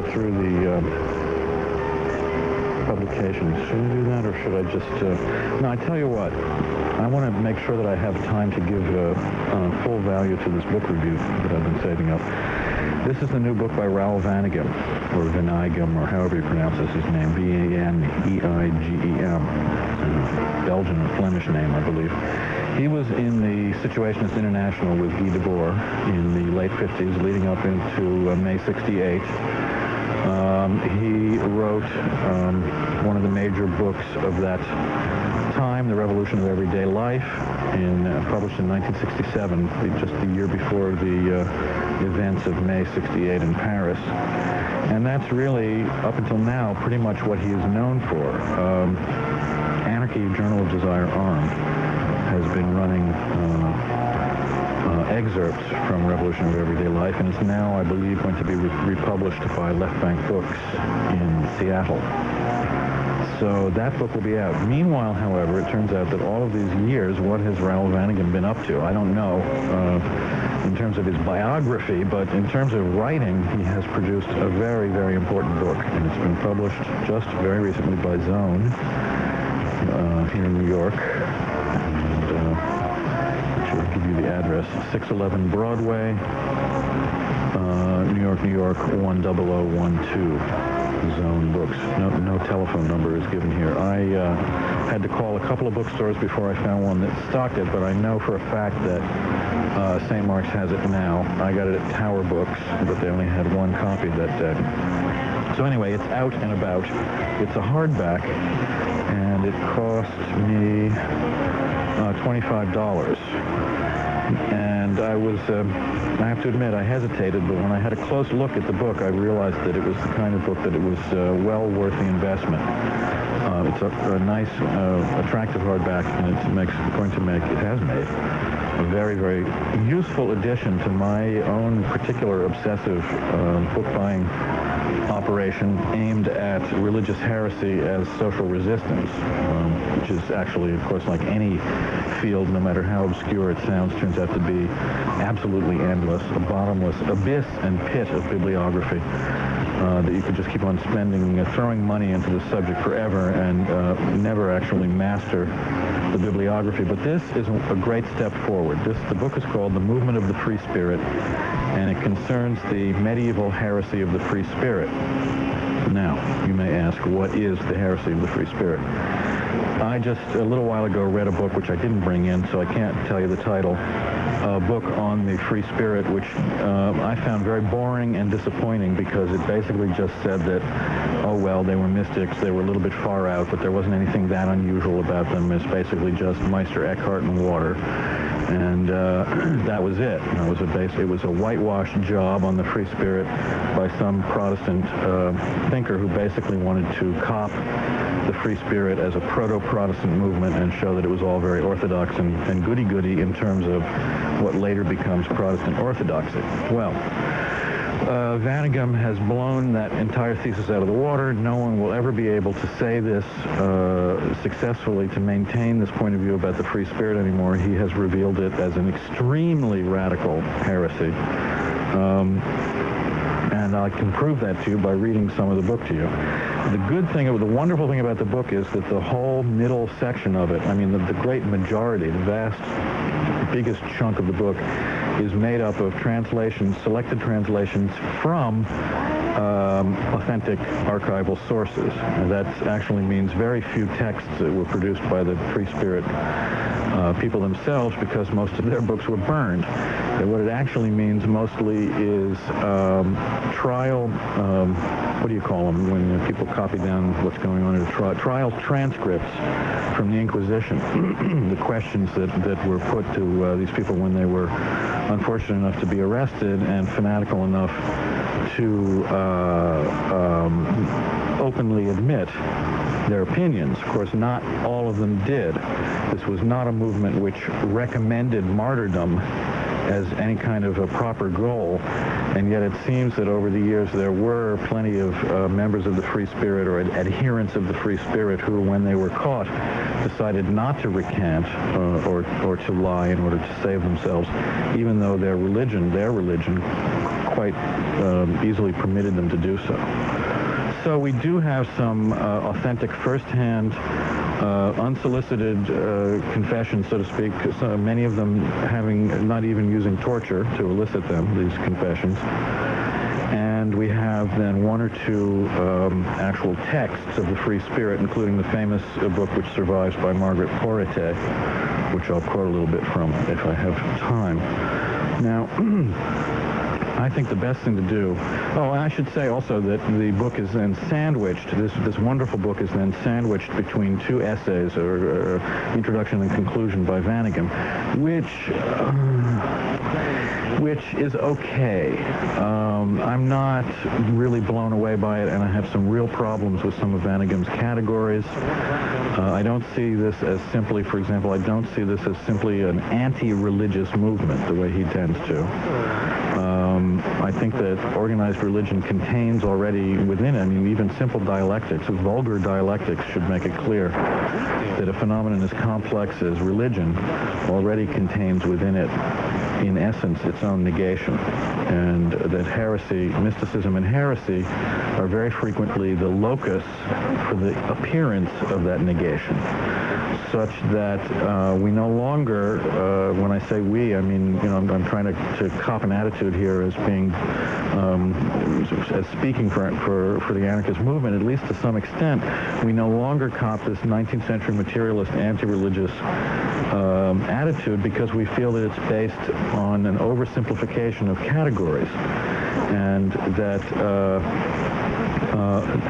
go through the publications. Should I do that, or should I just... No, I tell you what. I want to make sure that I have time to give full value to this book review that I've been saving up. This is the new book by Raoul Vanegim, or Vanegim, or however you pronounce his name, V-A-N-E-I-G-E-M. Belgian or Flemish name, I believe. He was in the Situationist International with Guy Debord in the late 50s, leading up into May 68. He wrote one of the major books of that time, The Revolution of Everyday Life, published in 1967, just the year before the events of May 68 in Paris. And that's really, up until now, pretty much what he is known for. Anarchy, Journal of Desire Armed has been running excerpts from Revolution of Everyday Life, and it's now, I believe, going to be republished by Left Bank Books in Seattle. So that book will be out. Meanwhile, however, it turns out that all of these years, what has Raoul Vanegim been up to? I don't know in terms of his biography, but in terms of writing, he has produced a very, very important book, and it's been published just very recently by Zone here in New York. I'll give you the address, 611 Broadway, New York, New York, 10012. Zone Books. No telephone number is given here. I had to call a couple of bookstores before I found one that stocked it, but I know for a fact that St. Mark's has it now. I got it at Tower Books, but they only had one copy that day. So anyway, it's out and about. It's a hardback, and it cost me $25. And I have to admit, I hesitated, but when I had a close look at the book, I realized that it was the kind of book that it was well worth the investment. It's a nice, attractive hardback, and it has made a very, very useful addition to my own particular obsessive book buying operation aimed at religious heresy as social resistance, which is actually, of course, like any field, no matter how obscure it sounds, turns out to be absolutely endless, a bottomless abyss and pit of bibliography that you could just keep on throwing money into the subject forever and never actually master the bibliography. But this is a great step forward. The book is called The Movement of the Free Spirit, and it concerns the medieval heresy of the Free Spirit. Now, you may ask, what is the heresy of the Free Spirit? I just, a little while ago, read a book which I didn't bring in, so I can't tell you the title, a book on the Free Spirit, which I found very boring and disappointing because it basically just said that, oh, well, they were mystics, they were a little bit far out, but there wasn't anything that unusual about them. It's basically just Meister Eckhart and water. And that was it. It was a whitewashed job on the Free Spirit by some Protestant thinker who basically wanted to cop the Free Spirit as a proto-Protestant movement and show that it was all very orthodox and goody-goody in terms of what later becomes Protestant orthodoxy. Well, Vanegim has blown that entire thesis out of the water. No one will ever be able to say this successfully, to maintain this point of view about the Free Spirit anymore. He has revealed it as an extremely radical heresy. And I can prove that to you by reading some of the book to you. The wonderful thing about the book is that the whole middle section of it, I mean, the great majority, the vast, biggest chunk of the book is made up of translations, selected translations from authentic archival sources. And that actually means very few texts that were produced by the Free Spirit people themselves, because most of their books were burned. And what it actually means mostly is trial, what do you call them, when people copy down what's going on in a trial transcripts from the Inquisition, the questions that were put to these people when they were unfortunate enough to be arrested and fanatical enough to openly admit their opinions. Of course, not all of them did. This was not a movement which recommended martyrdom as any kind of a proper goal, and yet it seems that over the years there were plenty of members of the Free Spirit or adherents of the Free Spirit who, when they were caught, decided not to recant or to lie in order to save themselves, even though their religion quite easily permitted them to do so. So we do have some authentic first-hand, unsolicited confessions, so to speak, so many of them having not even using torture to elicit them, these confessions. And we have then one or two actual texts of the Free Spirit, including the famous book which survives by Margaret Porete, which I'll quote a little bit from if I have time. Now, I think the best thing to do... Oh, and I should say also that the book is then sandwiched, this wonderful book is then sandwiched between two essays, or introduction and conclusion by Vanegim, which is okay. I'm not really blown away by it, and I have some real problems with some of Vanegim's categories. I don't see this as simply, for example, I don't see this as simply an anti-religious movement, the way he tends to. I think that organized religion contains already within it, I mean, even simple dialectics, vulgar dialectics should make it clear that a phenomenon as complex as religion already contains within it, in essence, its own negation, and that heresy, mysticism and heresy are very frequently the locus for the appearance of that negation, such that we no longer, when I say we, I mean, you know, I'm trying to cop an attitude here as being, as speaking for the anarchist movement, at least to some extent, we no longer cop this 19th century materialist, anti-religious attitude, because we feel that it's based on an oversimplification of categories, and that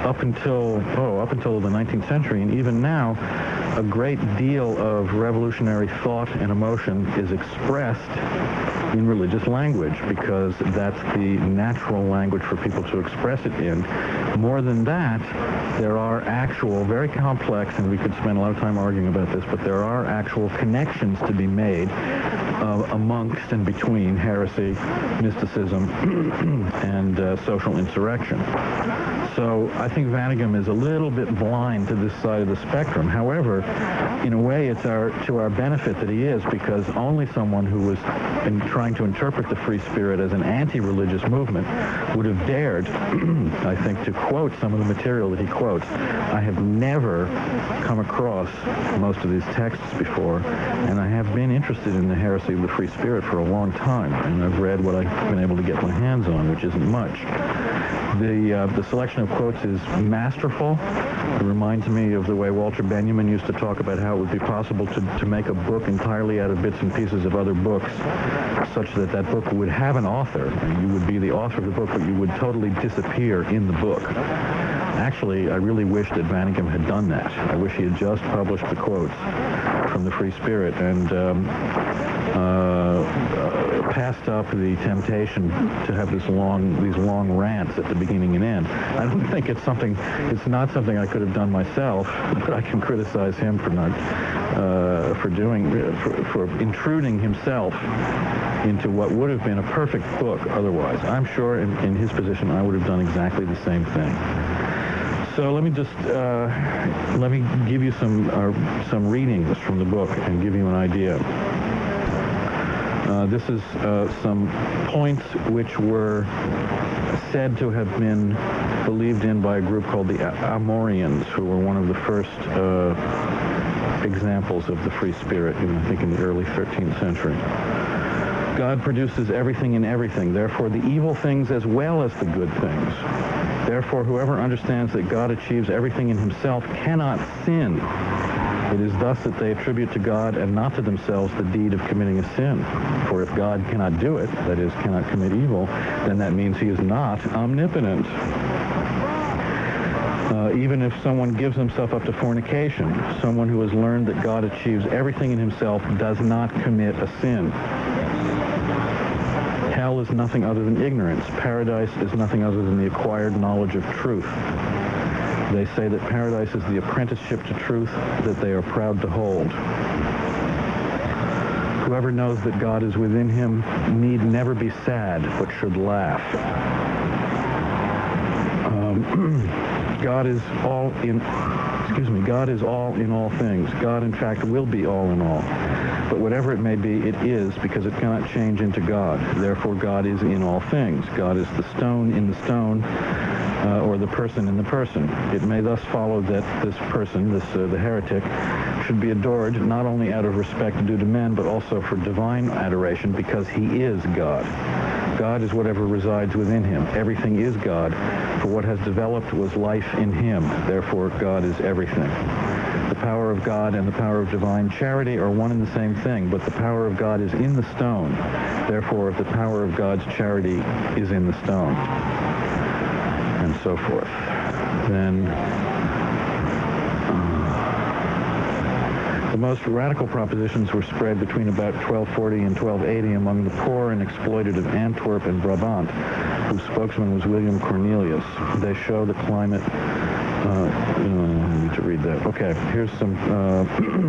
up until the 19th century, and even now, a great deal of revolutionary thought and emotion is expressed in religious language, because that's the natural language for people to express it in. More than that, there are actual, very complex, and we could spend a lot of time arguing about this, but there are actual connections to be made amongst and between heresy, mysticism, and social insurrection. So I think Vanegim is a little bit blind to this side of the spectrum. However, in a way, it's to our benefit that he is, because only someone who was trying to interpret the Free Spirit as an anti-religious movement would have dared, I think, to quote some of the material that he quotes. I have never come across most of these texts before, and I have been interested in the heresy of the Free Spirit for a long time, and I've read what I've been able to get my hands on, which isn't much. The selection of quotes is masterful. It reminds me of the way Walter Benjamin used to talk about how it would be possible to make a book entirely out of bits and pieces of other books, such that that book would have an author, and you would be the author of the book, but you would totally disappear in the book. Actually, I really wish that Vanegim had done that. I wish he had just published the quotes from the Free Spirit and passed up the temptation to have these long rants at the beginning and end. I don't think it's not something I could have done myself, but I can criticize him for not, for intruding himself into what would have been a perfect book otherwise. I'm sure in his position I would have done exactly the same thing. So let me just let me give you some readings from the book and give you an idea. This is some points which were said to have been believed in by a group called the Amorians, who were one of the first examples of the Free Spirit, I think in the early 13th century. God produces everything in everything, therefore the evil things as well as the good things. Therefore, whoever understands that God achieves everything in himself cannot sin. It is thus that they attribute to God and not to themselves the deed of committing a sin. For if God cannot do it, that is, cannot commit evil, then that means he is not omnipotent. Even if someone gives himself up to fornication, someone who has learned that God achieves everything in himself does not commit a sin. Hell is nothing other than ignorance. Paradise is nothing other than the acquired knowledge of truth. They say that paradise is the apprenticeship to truth that they are proud to hold. Whoever knows that God is within him need never be sad, but should laugh. God is all in... God is all in all things. God, in fact, will be all in all. But whatever it may be, it is, because it cannot change into God. Therefore, God is in all things. God is the stone in the stone, or the person in the person. It may thus follow that this person, the heretic, should be adored not only out of respect due to men, but also for divine adoration, because he is God. God is whatever resides within him. Everything is God, for what has developed was life in him. Therefore, God is everything. The power of God and the power of divine charity are one and the same thing, but the power of God is in the stone. Therefore, the power of God's charity is in the stone. And so forth. Then the most radical propositions were spread between about 1240 and 1280 among the poor and exploited of Antwerp and Brabant, whose spokesman was William Cornelius. They show the climate. I need to read that. Okay, here's some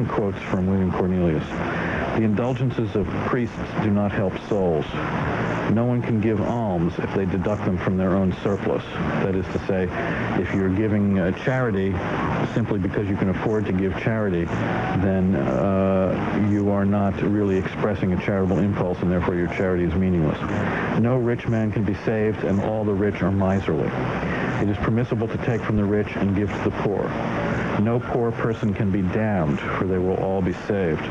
quotes from William Cornelius. The indulgences of priests do not help souls. No one can give alms if they deduct them from their own surplus. That is to say, if you're giving charity simply because you can afford to give charity, then you are not really expressing a charitable impulse, and therefore your charity is meaningless. No rich man can be saved, and all the rich are miserly. It is permissible to take from the rich and give to the poor. No poor person can be damned, for they will all be saved.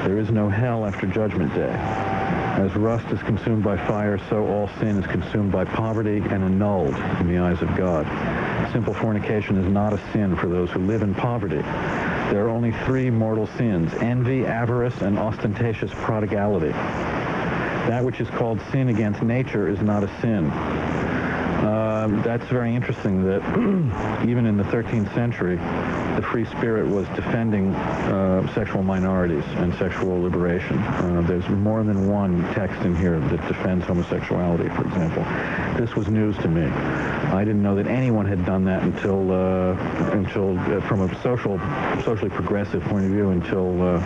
There is no hell after Judgment Day. As rust is consumed by fire, so all sin is consumed by poverty and annulled in the eyes of God. Simple fornication is not a sin for those who live in poverty. There are only three mortal sins: envy, avarice, and ostentatious prodigality. That which is called sin against nature is not a sin. That's very interesting that even in the 13th century, the Free Spirit was defending sexual minorities and sexual liberation. There's more than one text in here that defends homosexuality, for example. This was news to me. I didn't know that anyone had done that until from a socially progressive point of view, until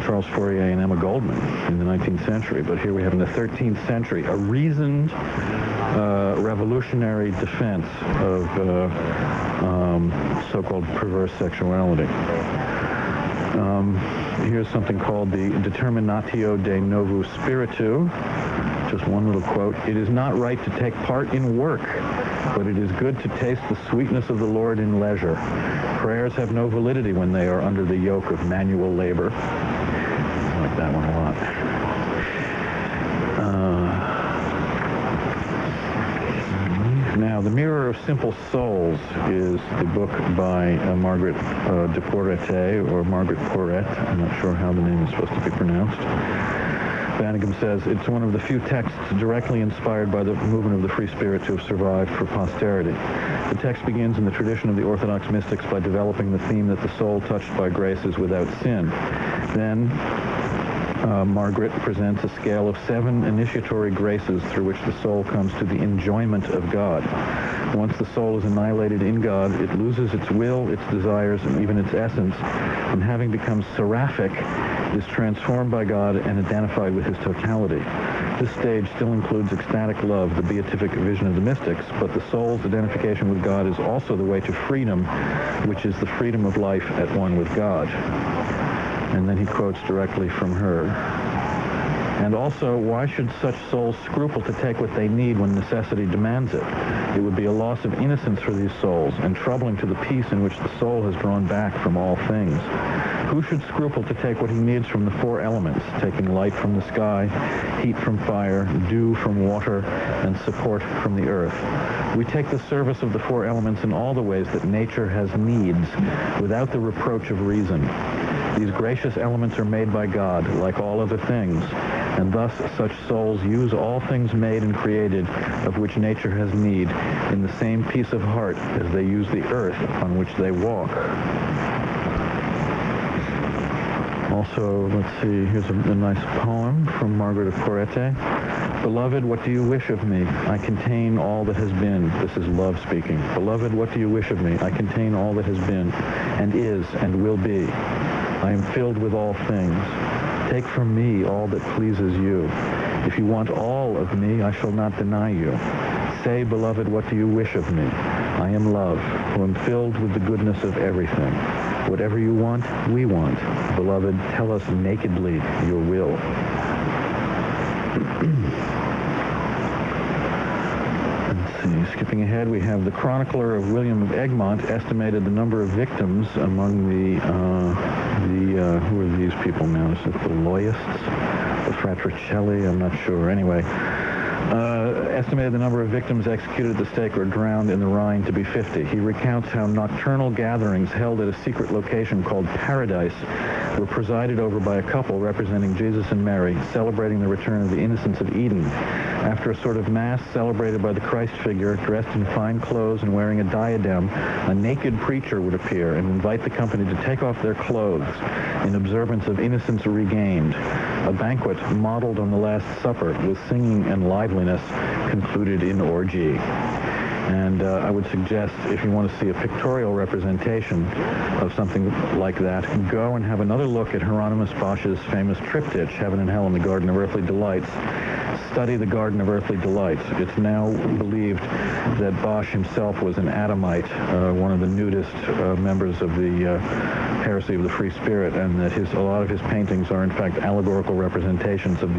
Charles Fourier and Emma Goldman in the 19th century. But here we have in the 13th century a reasoned revolutionary defense of so-called perverse sexuality. Here's something called the Determinatio de Novo Spiritu. Just one little quote. It is not right to take part in work, but it is good to taste the sweetness of the Lord in leisure. Prayers have no validity when they are under the yoke of manual labor. I like that one a lot. Now, The Mirror of Simple Souls is the book by Margaret de Porrette, or Margaret Porrette. I'm not sure how the name is supposed to be pronounced. Vanegim says it's one of the few texts directly inspired by the movement of the Free Spirit to have survived for posterity. The text begins in the tradition of the Orthodox mystics by developing the theme that the soul touched by grace is without sin. Then Margaret presents a scale of 7 initiatory graces through which the soul comes to the enjoyment of God. Once the soul is annihilated in God, it loses its will, its desires, and even its essence, and having become seraphic, is transformed by God and identified with his totality. This stage still includes ecstatic love, the beatific vision of the mystics, but the soul's identification with God is also the way to freedom, which is the freedom of life at one with God. And then he quotes directly from her. And also, why should such souls scruple to take what they need when necessity demands it? It would be a loss of innocence for these souls, and troubling to the peace in which the soul has drawn back from all things. Who should scruple to take what he needs from the 4 elements, taking light from the sky, heat from fire, dew from water, and support from the earth? We take the service of the 4 elements in all the ways that nature has needs, without the reproach of reason. These gracious elements are made by God, like all other things, and thus such souls use all things made and created of which nature has need in the same peace of heart as they use the earth on which they walk. Also, let's see, here's a nice poem from Margaret of Porrette. Beloved, what do you wish of me? I contain all that has been. This is love speaking. Beloved, what do you wish of me? I contain all that has been, and is, and will be. I am filled with all things. Take from me all that pleases you. If you want all of me, I shall not deny you. Say, beloved, what do you wish of me? I am love, who am filled with the goodness of everything. Whatever you want, we want. Beloved, tell us nakedly your will. Let's see, skipping ahead, we have the chronicler of William of Egmont estimated the number of victims among the who are these people now? Is it the Loyists? The Fratricelli? I'm not sure. Anyway, estimated the number of victims executed at the stake or drowned in the Rhine to be 50. He recounts how nocturnal gatherings held at a secret location called Paradise were presided over by a couple representing Jesus and Mary, celebrating the return of the innocents of Eden. After a sort of mass celebrated by the Christ figure, dressed in fine clothes and wearing a diadem, a naked preacher would appear and invite the company to take off their clothes in observance of innocence regained. A banquet modeled on the Last Supper with singing and liveliness concluded in orgy. And I would suggest, if you want to see a pictorial representation of something like that, go and have another look at Hieronymus Bosch's famous triptych, Heaven and Hell and the Garden of Earthly Delights. Study the Garden of Earthly Delights. It's now believed that Bosch himself was an Adamite, one of the nudist members of the heresy of the Free Spirit, and that a lot of his paintings are in fact allegorical representations of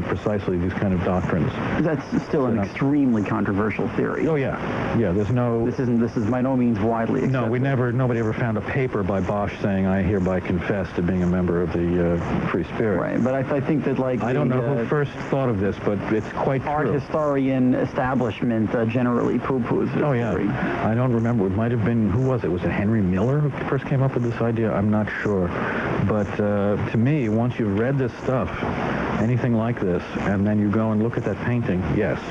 precisely these kind of doctrines. That's still an extremely controversial theory. Oh yeah. Yeah, there's no... This is by no means widely accepted. No, nobody ever found a paper by Bosch saying, I hereby confess to being a member of the Free Spirit. Right, but I think that, like... I don't know who first thought of this, but it's quite true. Art historian establishment generally poo-poos this theory. I don't remember. It might have been... Who was it? Was it Henry Miller who first came up with this idea? I'm not sure. But to me, once you've read this stuff, anything like this, and then you go and look at that painting, yes,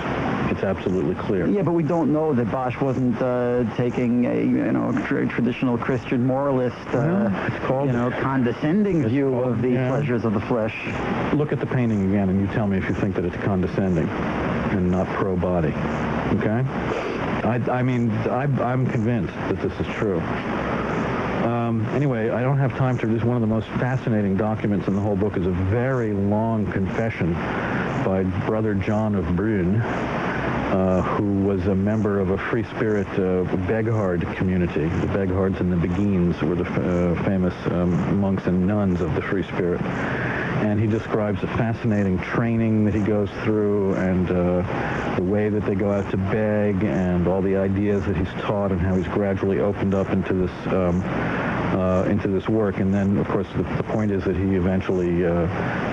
it's absolutely clear. Yeah, but we don't know that Bosch wasn't taking a traditional Christian moralist, condescending view of the pleasures of the flesh. Look at the painting again, and you tell me if you think that it's condescending and not pro-body. Okay? I'm convinced that this is true. Anyway, I don't have time to... This is one of the most fascinating documents in the whole book. Is a very long confession by Brother John of Brünn, who was a member of a Free Spirit Beghard community. The Beghards and the Beguines were the famous monks and nuns of the Free Spirit. And he describes a fascinating training that he goes through, and the way that they go out to beg, and all the ideas that he's taught, and how he's gradually opened up into this work. And then, of course, the point is that he eventually,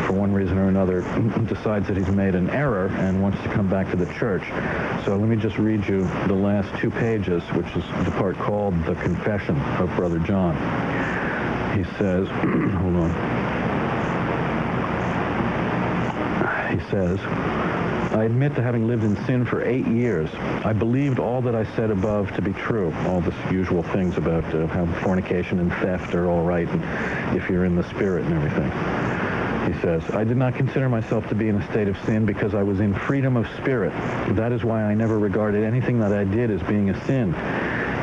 for one reason or another, decides that he's made an error and wants to come back to the church. So let me just read you the last 2 pages, which is the part called The Confession of Brother John. He says, hold on. He says, I admit to having lived in sin for 8 years. I believed all that I said above to be true, all the usual things about how fornication and theft are all right, and if you're in the spirit and everything. He says, I did not consider myself to be in a state of sin because I was in freedom of spirit. That is why I never regarded anything that I did as being a sin.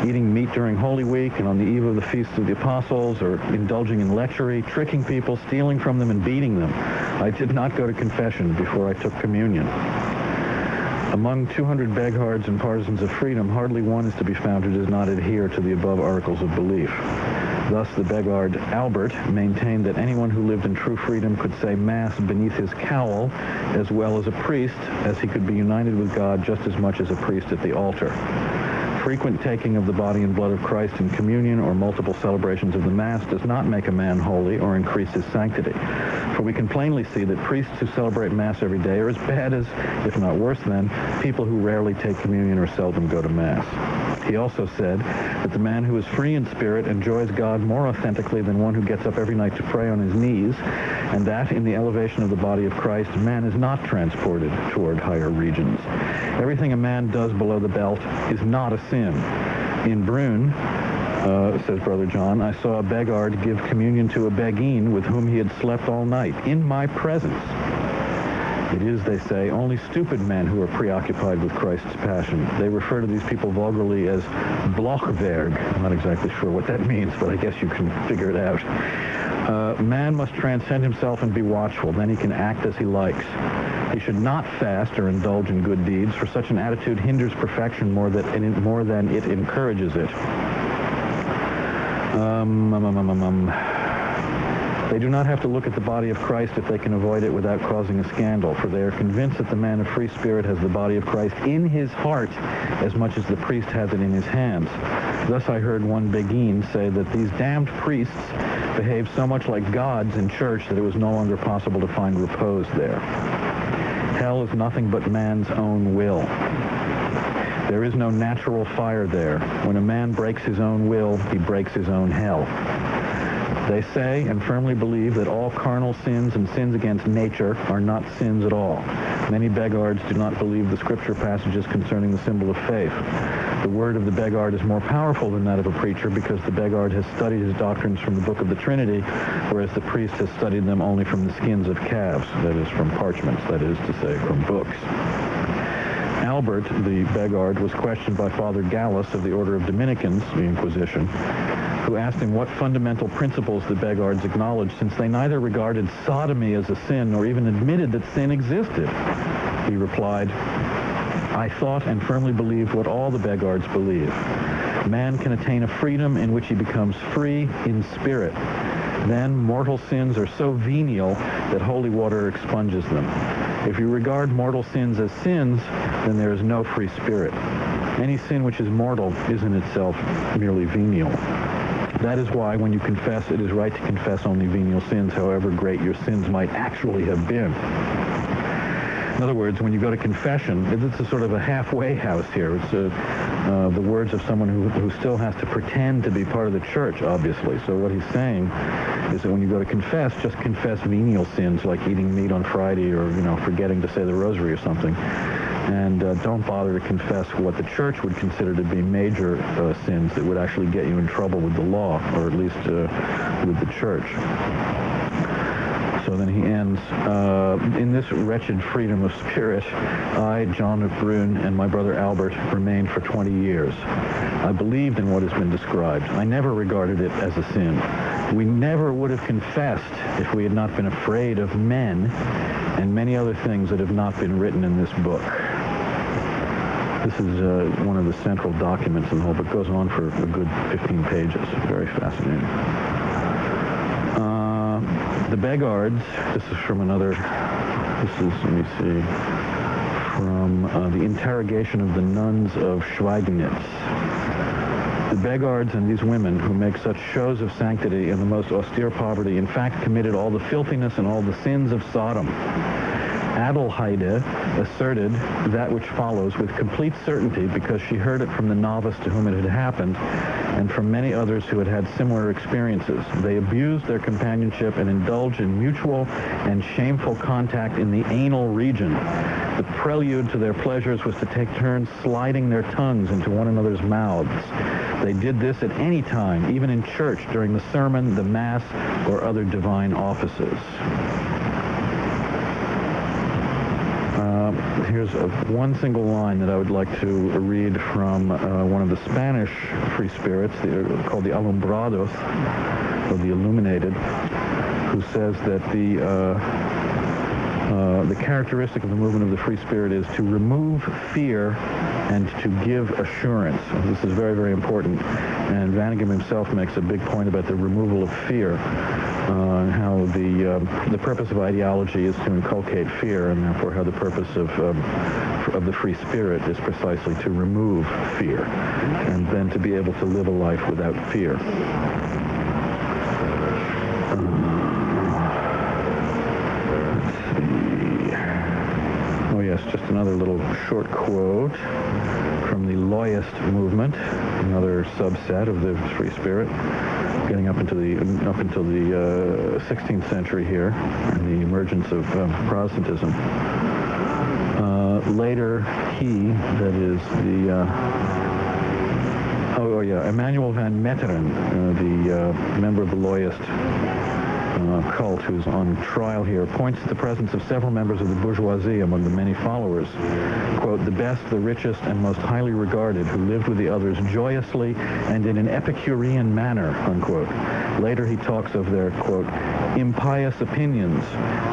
Eating meat during Holy Week and on the eve of the Feast of the Apostles, or indulging in lechery, tricking people, stealing from them, and beating them. I did not go to confession before I took communion. Among 200 Beghards and partisans of freedom, hardly one is to be found who does not adhere to the above articles of belief. Thus, the Begard Albert maintained that anyone who lived in true freedom could say Mass beneath his cowl, as well as a priest, as he could be united with God just as much as a priest at the altar. Frequent taking of the body and blood of Christ in communion or multiple celebrations of the Mass does not make a man holy or increase his sanctity. For we can plainly see that priests who celebrate Mass every day are as bad as, if not worse than, people who rarely take communion or seldom go to Mass. He also said that the man who is free in spirit enjoys God more authentically than one who gets up every night to pray on his knees, and that in the elevation of the body of Christ, man is not transported toward higher regions. Everything a man does below the belt is not a sin. In Brünn, says Brother John, I saw a Begard give communion to a Beguine with whom he had slept all night, in my presence. It is, they say, only stupid men who are preoccupied with Christ's passion. They refer to these people vulgarly as Blochberg. I'm not exactly sure what that means, but I guess you can figure it out. Man must transcend himself and be watchful. Then he can act as he likes. He should not fast or indulge in good deeds, for such an attitude hinders perfection more than it encourages it. They do not have to look at the body of Christ if they can avoid it without causing a scandal, for they are convinced that the man of free spirit has the body of Christ in his heart as much as the priest has it in his hands. Thus I heard one Beguine say that these damned priests behaved so much like gods in church that it was no longer possible to find repose there. Hell is nothing but man's own will. There is no natural fire there. When a man breaks his own will, he breaks his own hell. They say and firmly believe that all carnal sins and sins against nature are not sins at all. Many Begards do not believe the scripture passages concerning the symbol of faith. The word of the Begard is more powerful than that of a preacher because the Begard has studied his doctrines from the book of the Trinity, whereas the priest has studied them only from the skins of calves, that is, from parchments, that is to say, from books. Albert, the Begard, was questioned by Father Gallus of the Order of Dominicans, the Inquisition, who asked him what fundamental principles the Begards acknowledged, since they neither regarded sodomy as a sin nor even admitted that sin existed. He replied, I thought and firmly believed what all the Begards believe. Man can attain a freedom in which he becomes free in spirit. Then mortal sins are so venial that holy water expunges them. If you regard mortal sins as sins, then there is no free spirit. Any sin which is mortal is in itself merely venial. That is why when you confess, it is right to confess only venial sins, however great your sins might actually have been. In other words, when you go to confession, it's a sort of a halfway house here. It's the words of someone who still has to pretend to be part of the church, obviously. So what he's saying is that when you go to confess, just confess venial sins like eating meat on Friday or, forgetting to say the rosary or something. And don't bother to confess what the church would consider to be major sins that would actually get you in trouble with the law, or at least with the church. So then he ends, in this wretched freedom of spirit, I, John of Brunn, and my brother Albert remained for 20 years. I believed in what has been described. I never regarded it as a sin. We never would have confessed if we had not been afraid of men and many other things that have not been written in this book. This is one of the central documents in the whole book. It goes on for a good 15 pages. Very fascinating. The Begards, this is from let me see, from the interrogation of the nuns of Schweignitz. The Begards and these women who make such shows of sanctity and the most austere poverty, in fact, committed all the filthiness and all the sins of Sodom. Adelheide asserted that which follows with complete certainty because she heard it from the novice to whom it had happened and from many others who had had similar experiences. They abused their companionship and indulged in mutual and shameful contact in the anal region. The prelude to their pleasures was to take turns sliding their tongues into one another's mouths. They did this at any time, even in church, during the sermon, the mass, or other divine offices. Here's one single line that I would like to read from one of the Spanish free spirits, called the Alumbrados, or the Illuminated, who says that the characteristic of the movement of the free spirit is to remove fear and to give assurance. This is very, very important. And Vanegim himself makes a big point about the removal of fear, and how the purpose of ideology is to inculcate fear, and therefore how the purpose of the free spirit is precisely to remove fear, and then to be able to live a life without fear. Yes, just another little short quote from the Loyalist movement, another subset of the free spirit, getting up until the 16th century here, and the emergence of Protestantism. Later, that is the Emmanuel van Meteren, the member of the Loyalist cult, who's on trial here, points to the presence of several members of the bourgeoisie among the many followers. Quote, the best, the richest, and most highly regarded, who lived with the others joyously and in an Epicurean manner, unquote. Later he talks of their, quote, impious opinions,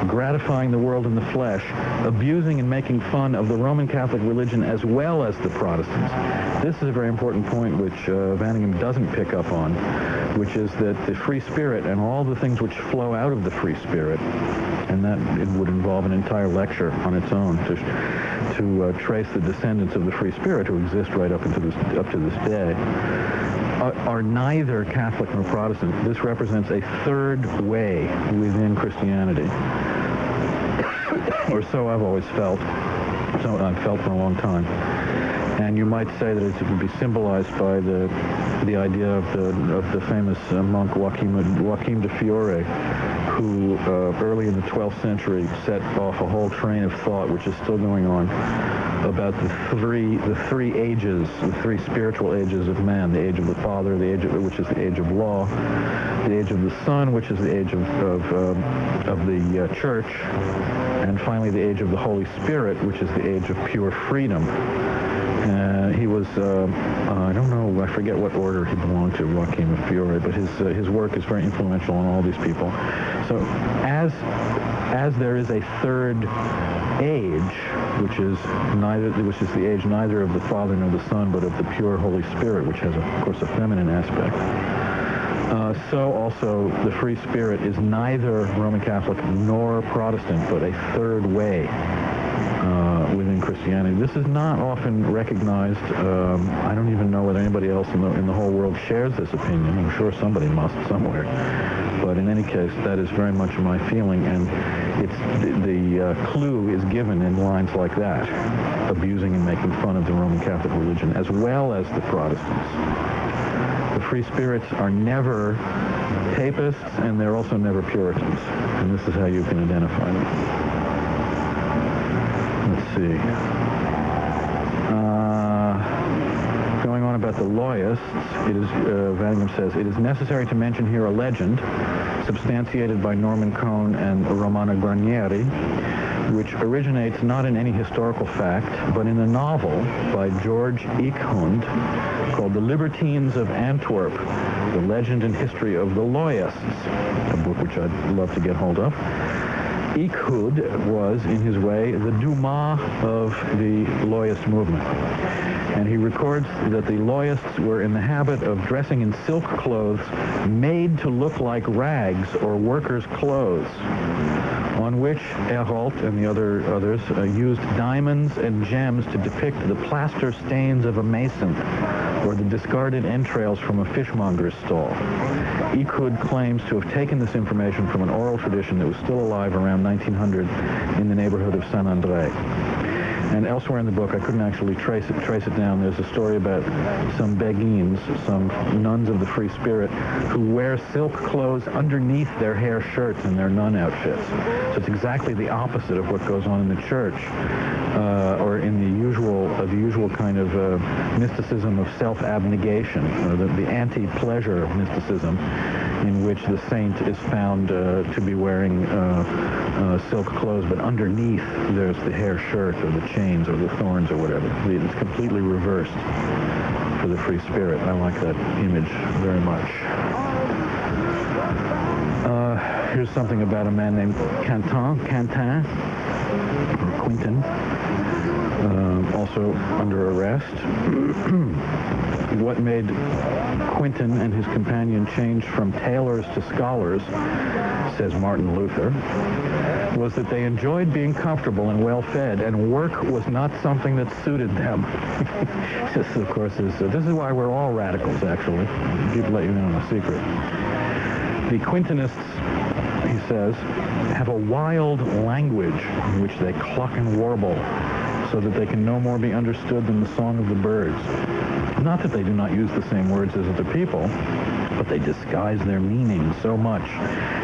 gratifying the world in the flesh, abusing and making fun of the Roman Catholic religion as well as the Protestants. This is a very important point which Vanegim doesn't pick up on, which is that the free spirit and all the things which flow out of the free spirit, and that it would involve an entire lecture on its own to trace the descendants of the free spirit who exist right up to this day, are neither Catholic nor Protestant. This represents a third way within Christianity, or so I've always felt. So I've felt for a long time. And you might say that it can be symbolized by the idea of the famous monk Joachim de Fiore, who early in the 12th century set off a whole train of thought, which is still going on, about the three ages, the three spiritual ages of man: the age of the Father, which is the age of law, the age of the Son, which is the age of the Church, and finally the age of the Holy Spirit, which is the age of pure freedom. He was, I don't know, I forget what order he belonged to, Joachim of Fiore, but his work is very influential on all these people. So as there is a third age, which is the age neither of the Father nor the Son, but of the pure Holy Spirit, which has, of course, a feminine aspect. So also the free spirit is neither Roman Catholic nor Protestant, but a third way within Christianity. This is not often recognized. I don't even know whether anybody else in the whole world shares this opinion. I'm sure somebody must somewhere. But in any case, that is very much my feeling, and the clue is given in lines like that, abusing and making fun of the Roman Catholic religion, as well as the Protestants. The free spirits are never papists, and they're also never Puritans, and this is how you can identify them. Let's see. Going on about the loyists, Vanegim says, it is necessary to mention here a legend substantiated by Norman Cohn and Romano Guarnieri, which originates not in any historical fact, but in a novel by George Eichhund called The Libertines of Antwerp, The Legend and History of the Loyists, a book which I'd love to get hold of. Eichhund was, in his way, the Dumas of the Loyist movement. And he records that the Loyists were in the habit of dressing in silk clothes made to look like rags or workers' clothes, on which Raoul and the others used diamonds and gems to depict the plaster stains of a mason or the discarded entrails from a fishmonger's stall. Eichhund claims to have taken this information from an oral tradition that was still alive around 1900 in the neighborhood of Saint André. And elsewhere in the book, I couldn't actually trace it down. There's a story about some beguines, some nuns of the Free Spirit, who wear silk clothes underneath their hair shirts and their nun outfits. So it's exactly the opposite of what goes on in the church, or in the usual kind of mysticism of self-abnegation, the anti-pleasure mysticism, in which the saint is found to be wearing silk clothes, but underneath there's the hair shirt or the chains or the thorns or whatever. It's completely reversed for the Free Spirit. I like that image very much. Here's something about a man named Quentin, or Quentin, also under arrest. What made Quentin and his companion change from tailors to scholars, says Martin Luther, was that they enjoyed being comfortable and well-fed, and work was not something that suited them. This, of course, this is why we're all radicals, actually. People let you in on a secret. The Quintinists, he says, have a wild language in which they cluck and warble, so that they can no more be understood than the song of the birds. Not that they do not use the same words as other people, but they disguise their meaning so much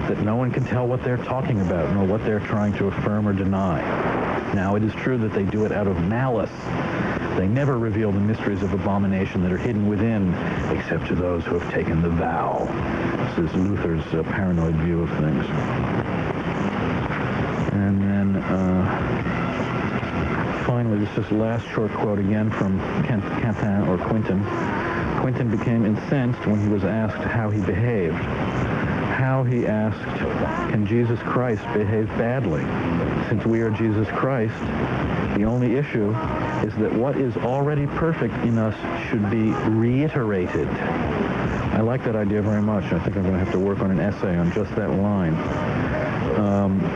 that no one can tell what they're talking about, nor what they're trying to affirm or deny. Now, it is true that they do it out of malice, They never reveal the mysteries of abomination that are hidden within, except to those who have taken the vow. This is Luther's paranoid view of things. And then finally, this is the last short quote again from Quentin, or Quentin. Quentin became incensed when he was asked how he behaved. How, he asked, can Jesus Christ behave badly? Since we are Jesus Christ, the only issue is that what is already perfect in us should be reiterated. I like that idea very much. I think I'm going to have to work on an essay on just that line.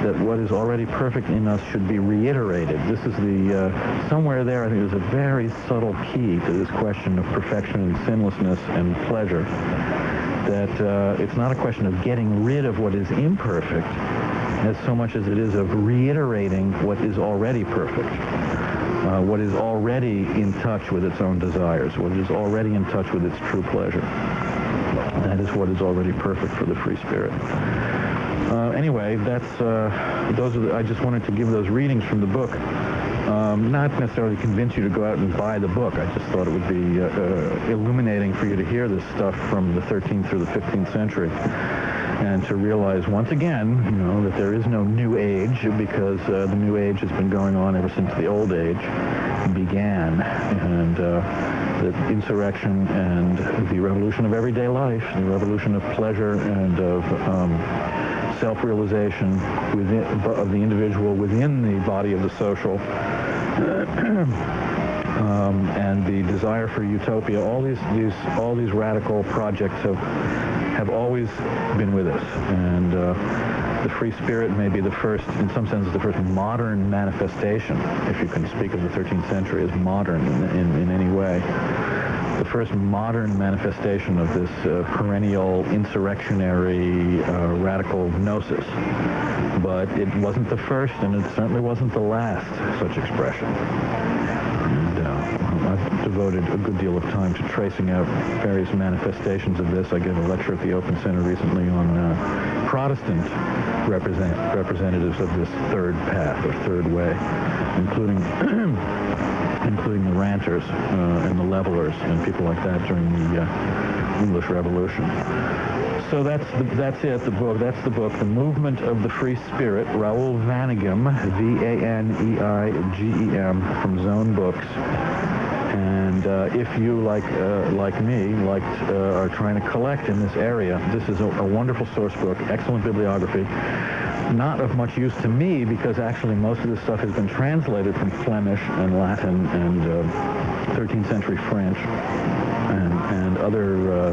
That what is already perfect in us should be reiterated. This is the, somewhere there, I think there's a very subtle key to this question of perfection and sinlessness and pleasure. That it's not a question of getting rid of what is imperfect as so much as it is of reiterating what is already perfect. What is already in touch with its own desires, what is already in touch with its true pleasure. That is what is already perfect for the free spirit. Anyway, that's those are I just wanted to give those readings from the book. Not necessarily convince you to go out and buy the book. I just thought it would be illuminating for you to hear this stuff from the 13th through the 15th century. And to realize once again, you know, that there is no New Age, because the New Age has been going on ever since the Old Age began. And the insurrection and the revolution of everyday life, the revolution of pleasure and of self-realization of the individual within the body of the social, and the desire for utopia. All these radical projects have always been with us, and the free spirit may be the first, in some sense, the first modern manifestation, if you can speak of the 13th century as modern in any way. The first modern manifestation of this perennial insurrectionary radical gnosis. But it wasn't the first, and it certainly wasn't the last such expression. And I've devoted a good deal of time to tracing out various manifestations of this. I gave a lecture at the Open Center recently on Protestant representatives of this third path, or third way, including the ranters and the levelers and people like that during the English Revolution. So that's it. That's the book, The Movement of the Free Spirit, Raoul Vanegim, Vaneigem, from Zone Books. And if you, like me, are trying to collect in this area, this is a wonderful source book, excellent bibliography. Not of much use to me, because actually most of this stuff has been translated from Flemish and Latin and 13th century French and other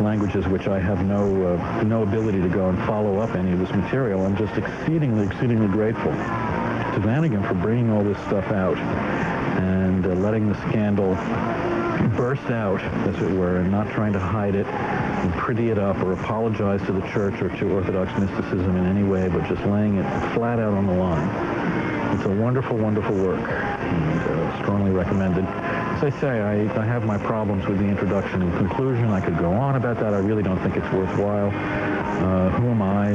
languages which I have no ability to go and follow up any of this material. I'm just exceedingly grateful to Vanegim for bringing all this stuff out and letting the scandal burst out, as it were, and not trying to hide it and pretty it up or apologize to the church or to Orthodox mysticism in any way, but just laying it flat out on the line. It's a wonderful, wonderful work, and strongly recommended. As I say, I have my problems with the introduction and conclusion. I could go on about that. I really don't think it's worthwhile. Who am I,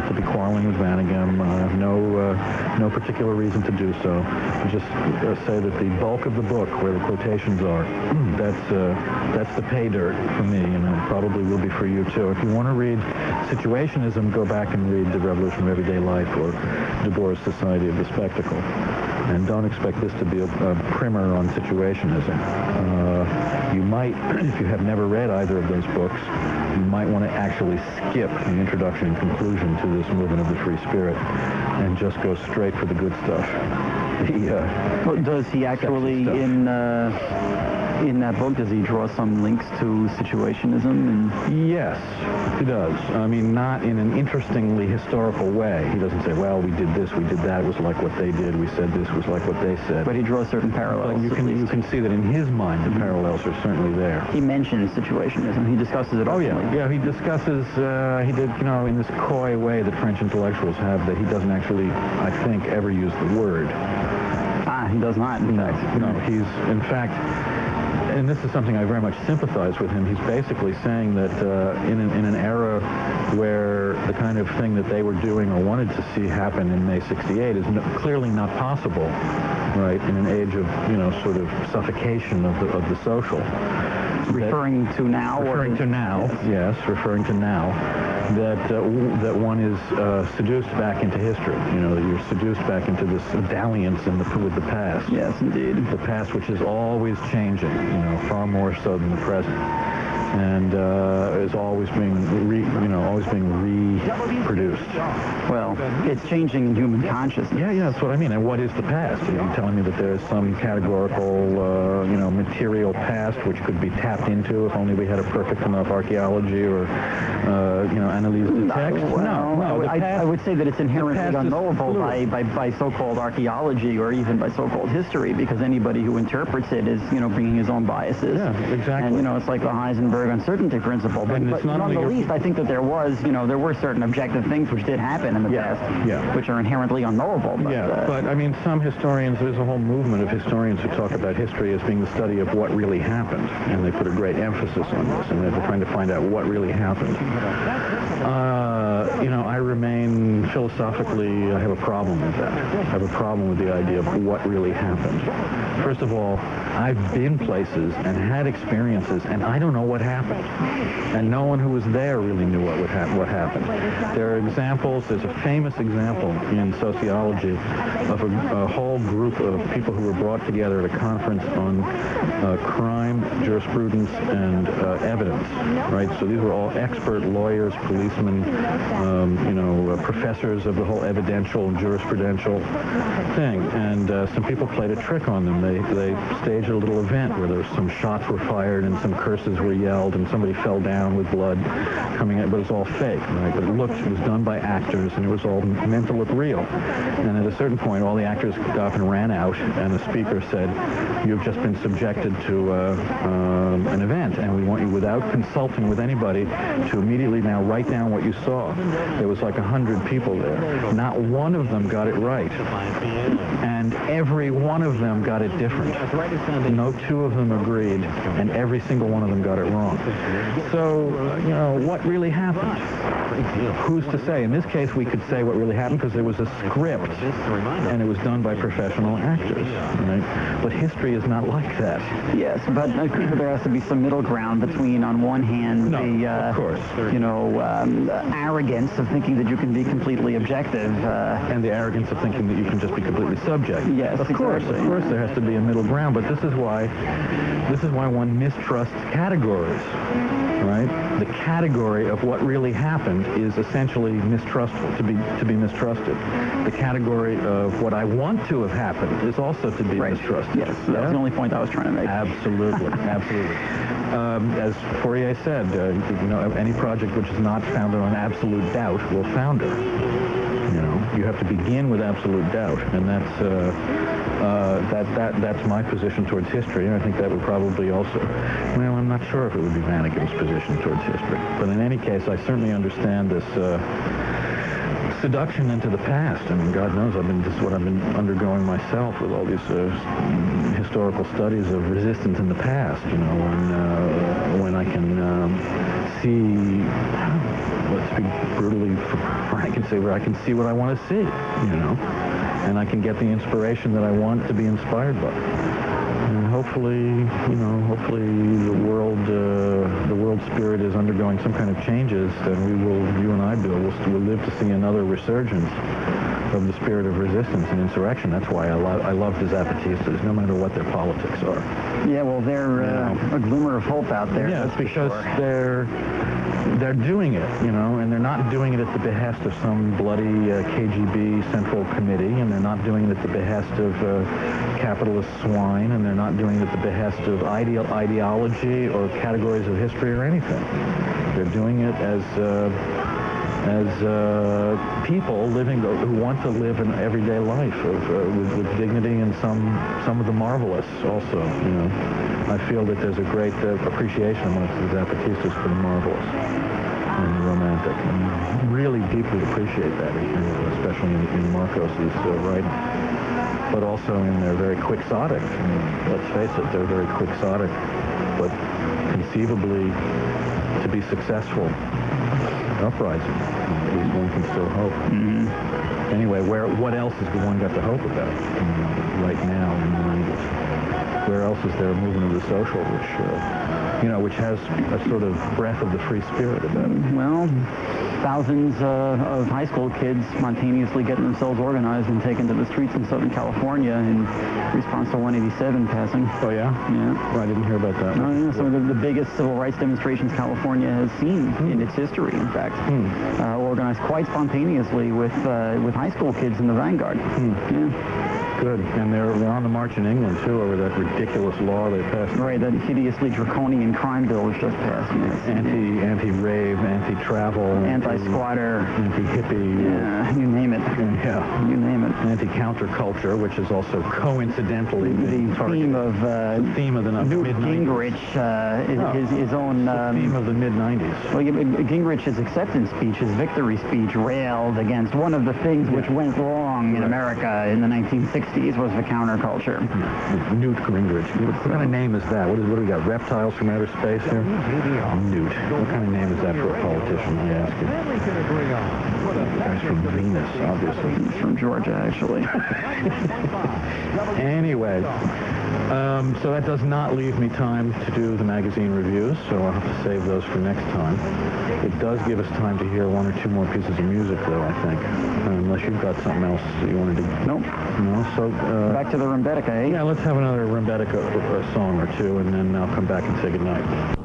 to be quarreling with Vanegim? I have no particular reason to do so. I just say that the bulk of the book, where the quotations are, that's the pay dirt for me, probably will be for you too. If you want to read Situationism, go back and read The Revolution of Everyday Life or De Boer's Society of the Spectacle. And don't expect this to be a primer on situationism. You might, if you have never read either of those books, you might want to actually skip the introduction and conclusion to this movement of the free spirit and just go straight for the good stuff. Does he actually, in that book, does he draw some links to situationism? Yes, he does. I mean, not in an interestingly historical way. He doesn't say, well, we did this, we did that, it was like what they did, we said this was like what they said. But he draws certain parallels. But you can see that in his mind the parallels are certainly there. He mentions situationism. He discusses it openly. Yeah, he discusses, he did, in this coy way that French intellectuals have, that he doesn't actually, I think, ever use the word. He does not, in fact. No, he's, in fact, and this is something I very much sympathize with him. He's basically saying that in an era where the kind of thing that they were doing or wanted to see happen in May '68 is clearly not possible, right? In an age of sort of suffocation of the social. Referring to now. Referring to now. Yes, referring to now. That one is seduced back into history. That you're seduced back into this dalliance with the past. Yes, indeed. The past, which is always changing, far more so than the present, and is always being reproduced. Well, it's changing in human consciousness. Yeah, that's what I mean. And what is the past? Are you telling me that there's some categorical, material past which could be tapped into if only we had a perfect enough archaeology or, analyse the text? No. I would say that it's inherently unknowable by so-called archaeology or even by so-called history, because anybody who interprets it is, bringing his own biases. Yeah, exactly. And, it's like the Heisenberg uncertainty principle. But none the least, I think that there were certain objective things which did happen in the past, which are inherently unknowable. But, but I mean, some historians, there's a whole movement of historians who talk about history as being the study of what really happened, and they put a great emphasis on this, and they're trying to find out what really happened. I remain philosophically, I have a problem with that. I have a problem with the idea of what really happened. First of all, I've been places and had experiences, and I don't know what happened. And no one who was there really knew what happened. There are examples, there's a famous example in sociology of a whole group of people who were brought together at a conference on crime, jurisprudence, and evidence, right? So these were all expert lawyers, policemen, professors of the whole evidential, jurisprudential thing. And some people played a trick on them. They staged a little event where there was some shots were fired and some curses were yelled and somebody fell down with blood coming out, but it was all fake, right? But it was done by actors, and it was all meant to look real. And at a certain point, all the actors got up and ran out, and the speaker said, "You've just been subjected to an event, and we want you, without consulting with anybody, to immediately now write down what you saw." There was like 100 people there. Not one of them got it right. And every one of them got it different. No two of them agreed, and every single one of them got it wrong. So, what really happened? Who's to say? In this case, we could say what really happened because there was a script, and it was done by professional actors, right? But history is not like that. Yes, but there has to be some middle ground between, on one hand, of course. Arrogance of thinking that you can be completely objective. And the arrogance of thinking that you can just be completely subjective. Yes, of course there has to be a middle ground, but this is why one mistrusts categories, right? The category of what really happened is essentially mistrustful, to be mistrusted. The category of what I want to have happened is also to be mistrusted. Yes, that's the only point I was trying to make. Absolutely, absolutely. As Fourier said, any project which is not founded on absolute doubt will founder. You have to begin with absolute doubt, and that's my position towards history, and I think that would probably also, I'm not sure if it would be Vanegim's position towards history, but in any case, I certainly understand this seduction into the past. I mean, God knows, this is what I've been undergoing myself with all these historical studies of resistance in the past, when I can see, let's be brutally frank and say, where I can see what I want to see, and I can get the inspiration that I want to be inspired by. And hopefully the world spirit is undergoing some kind of changes, and you and I, Bill, will live to see another resurgence of the spirit of resistance and insurrection. That's why I love the Zapatistas, no matter what their politics are. Yeah, well, they're a glimmer of hope out there. Yeah, it's because they're doing it, and they're not doing it at the behest of some bloody KGB central committee, and they're not doing it at the behest of capitalist swine, and they're not doing it at the behest of ideology or categories of history or anything. They're doing it as people who want to live an everyday life with dignity and some of the marvelous also. I feel that there's a great appreciation amongst the Zapatistas for the marvelous and the romantic, and really deeply appreciate that, especially in Marcos's writing, but also in their very quixotic. Let's face it, they're very quixotic but conceivably to be successful uprising. At least one can still hope. Anyway, what else has one got to hope about right now in the 90s? Where else is there a movement of the social which has a sort of breath of the free spirit about it? Well, thousands of high school kids spontaneously getting themselves organized and taken to the streets in Southern California in response to 187 passing. Oh, yeah? Yeah. Well, I didn't hear about that. Oh, yeah, some of the biggest civil rights demonstrations California has seen in its history, in fact. Organized quite spontaneously with high school kids in the vanguard. Yeah. Good. And they're on the march in England, too, over that ridiculous law they passed. Right, that hideously draconian crime bill was just passed. Anti-rave, anti-travel. Anti-squatter. Anti-hippie. Yeah, you name it. Yeah. You name it. Anti-counterculture, which is also coincidentally the theme of the Newt mid-90s. Gingrich, his own... theme of the mid-90s. Well, Gingrich's acceptance speech, his victory speech, railed against one of the things which went wrong in America in the 1960s was the counterculture. Newt Gingrich. What kind of name is that? What do we got? Reptiles from outer space here? Newt. What kind of name is that for a politician, I ask you? Guy's from Venus, obviously. He's from Georgia, actually. Anyway, so that does not leave me time to do the magazine reviews, so I'll have to save those for next time. It does give us time to hear one or two more pieces of music, though, I think. Unless you've got something else that you wanted to... Nope. No, so... back to the Rumbetica, eh? Yeah, let's have another Rumbetica song or two, and then I'll come back and say goodnight.